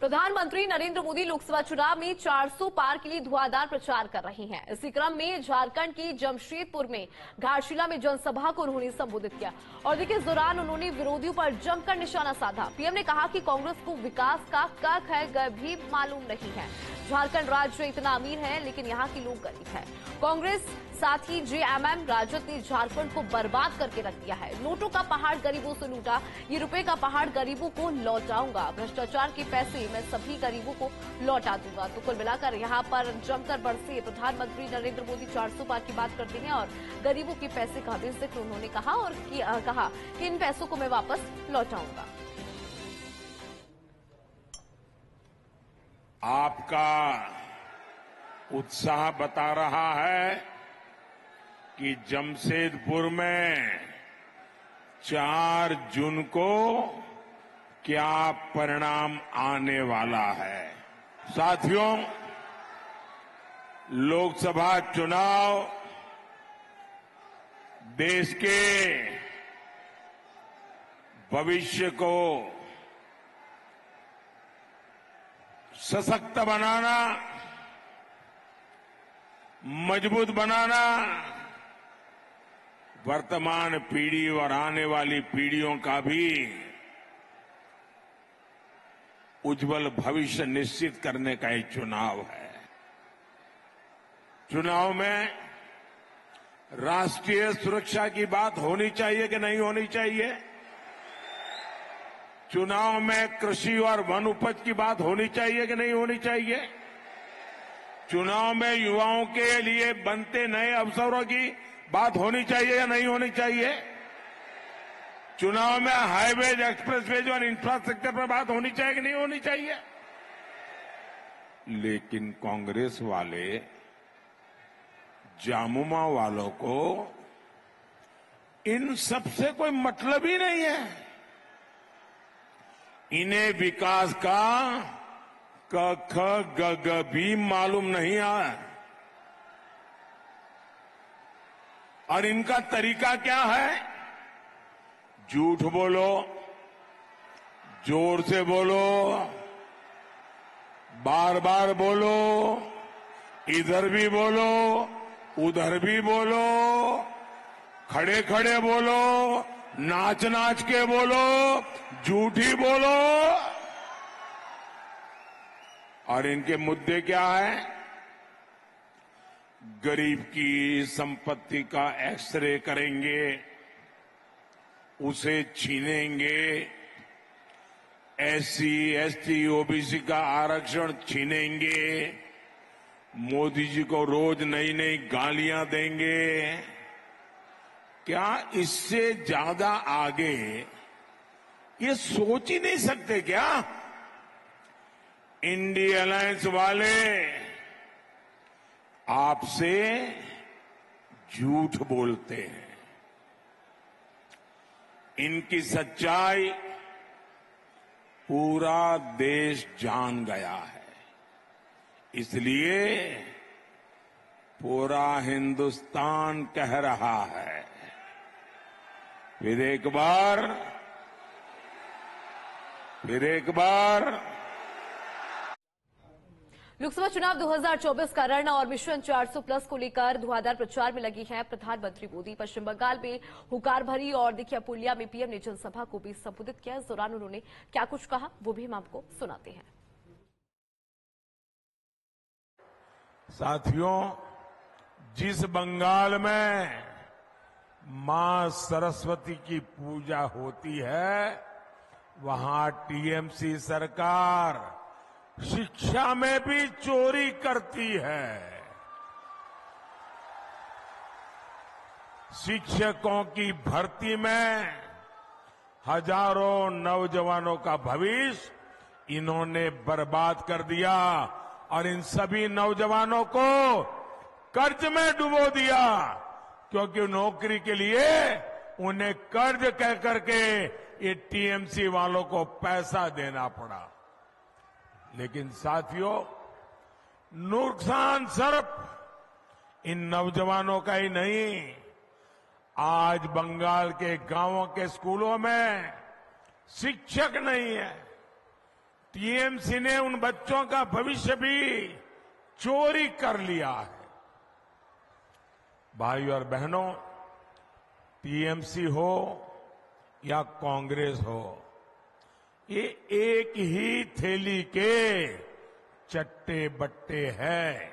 प्रधानमंत्री नरेंद्र मोदी लोकसभा चुनाव में 400 पार के लिए धुआंधार प्रचार कर रहे हैं। इसी क्रम में झारखंड के जमशेदपुर में घाटशिला में जनसभा को उन्होंने संबोधित किया और देखिए इस दौरान उन्होंने विरोधियों पर जमकर निशाना साधा। पीएम ने कहा कि कांग्रेस को विकास का क ख ग भी मालूम नहीं है। झारखंड राज्य इतना अमीर है लेकिन यहाँ के लोग गरीब है। कांग्रेस साथ ही जेएमएम राजद ने झारखंड को बर्बाद करके रख दिया है। नोटों का पहाड़ गरीबों से लूटा, ये रुपए का पहाड़ गरीबों को लौटाऊंगा। भ्रष्टाचार के पैसे मैं सभी गरीबों को लौटा दूंगा। तो कुल मिलाकर यहाँ पर जमकर बरसे प्रधानमंत्री नरेंद्र मोदी 400 पार की बात करते हैं और गरीबों के पैसे का भी जिक्र उन्होंने कहा और कहा कि इन पैसों को मैं वापस लौटाऊंगा। आपका उत्साह बता रहा है कि जमशेदपुर में 4 जून को क्या परिणाम आने वाला है। साथियों, लोकसभा चुनाव देश के भविष्य को सशक्त बनाना, मजबूत बनाना, वर्तमान पीढ़ी और आने वाली पीढ़ियों का भी उज्जवल भविष्य निश्चित करने का एक चुनाव है। चुनाव में राष्ट्रीय सुरक्षा की बात होनी चाहिए कि नहीं होनी चाहिए? चुनाव में कृषि और वन उपज की बात होनी चाहिए कि नहीं होनी चाहिए? चुनाव में युवाओं के लिए बनते नए अवसरों की बात होनी चाहिए या नहीं होनी चाहिए? चुनाव में हाईवेज, एक्सप्रेसवेज और इंफ्रास्ट्रक्चर पर बात होनी चाहिए कि नहीं होनी चाहिए? लेकिन कांग्रेस वाले जामुमा वालों को इन सबसे कोई मतलब ही नहीं है। इन्हें विकास का क ख ग ग भी मालूम नहीं है। और इनका तरीका क्या है? झूठ बोलो, जोर से बोलो, बार बार बोलो, इधर भी बोलो, उधर भी बोलो, खड़े खड़े बोलो, नाच नाच के बोलो, झूठी बोलो। और इनके मुद्दे क्या है? गरीब की संपत्ति का एक्सरे करेंगे, उसे छीनेंगे, एससी, एसटी, ओबीसी का आरक्षण छीनेंगे, मोदी जी को रोज नई नई गालियां देंगे। क्या इससे ज्यादा आगे ये सोच ही नहीं सकते क्या? इंडिया अलायंस वाले आपसे झूठ बोलते हैं। इनकी सच्चाई पूरा देश जान गया है, इसलिए पूरा हिंदुस्तान कह रहा है, फिर एक बार लोकसभा चुनाव 2024 का रण और मिशन 400 प्लस को लेकर धुआंधार प्रचार में लगी है प्रधानमंत्री मोदी। पश्चिम बंगाल में हुकार भरी और देखिए पुलिया में पीएम ने जनसभा को भी संबोधित किया। इस दौरान उन्होंने क्या कुछ कहा वो भी हम आपको सुनाते हैं। साथियों, जिस बंगाल में मां सरस्वती की पूजा होती है, वहां टीएमसी सरकार शिक्षा में भी चोरी करती है। शिक्षकों की भर्ती में हजारों नौजवानों का भविष्य इन्होंने बर्बाद कर दिया और इन सभी नौजवानों को कर्ज में डुबो दिया, क्योंकि नौकरी के लिए उन्हें कर्ज कह करके ये टीएमसी वालों को पैसा देना पड़ा। लेकिन साथियों, नुकसान सिर्फ इन नौजवानों का ही नहीं, आज बंगाल के गांवों के स्कूलों में शिक्षक नहीं है, टीएमसी ने उन बच्चों का भविष्य भी चोरी कर लिया है। भाइयों और बहनों, टीएमसी हो या कांग्रेस हो, ये एक ही थैली के चट्टे बट्टे हैं।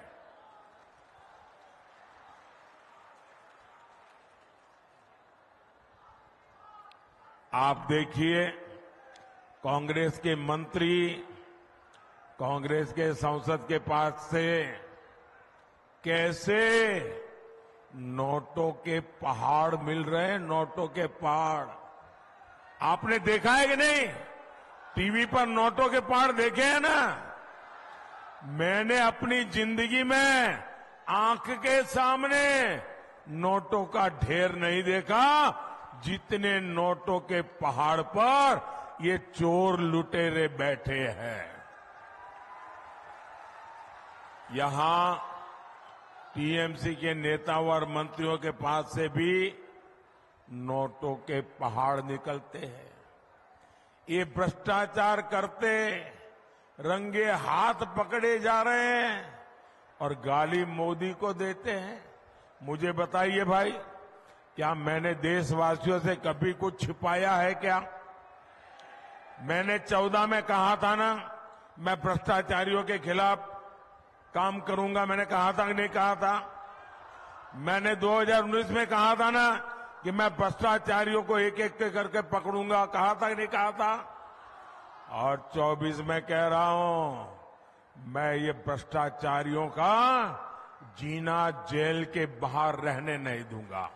आप देखिए, कांग्रेस के मंत्री कांग्रेस के संसद के पास से कैसे नोटों के पहाड़ मिल रहे हैं, नोटों के पहाड़। आपने देखा है कि नहीं? टीवी पर नोटों के पहाड़ देखे हैं ना? मैंने अपनी जिंदगी में आंख के सामने नोटों का ढेर नहीं देखा जितने नोटों के पहाड़ पर ये चोर लुटेरे बैठे हैं। यहां टीएमसी के नेताओं और मंत्रियों के पास से भी नोटों के पहाड़ निकलते हैं। ये भ्रष्टाचार करते रंगे हाथ पकड़े जा रहे हैं और गाली मोदी को देते हैं। मुझे बताइए भाई, क्या मैंने देशवासियों से कभी कुछ छिपाया है क्या? मैंने 14 में कहा था ना, मैं भ्रष्टाचारियों के खिलाफ काम करूंगा। मैंने कहा था कि नहीं कहा था? मैंने 2019 में कहा था ना कि मैं भ्रष्टाचारियों को एक एक करके पकड़ूंगा। कहा था कि नहीं कहा था? और 24 में कह रहा हूं, मैं ये भ्रष्टाचारियों का जीना जेल के बाहर रहने नहीं दूंगा।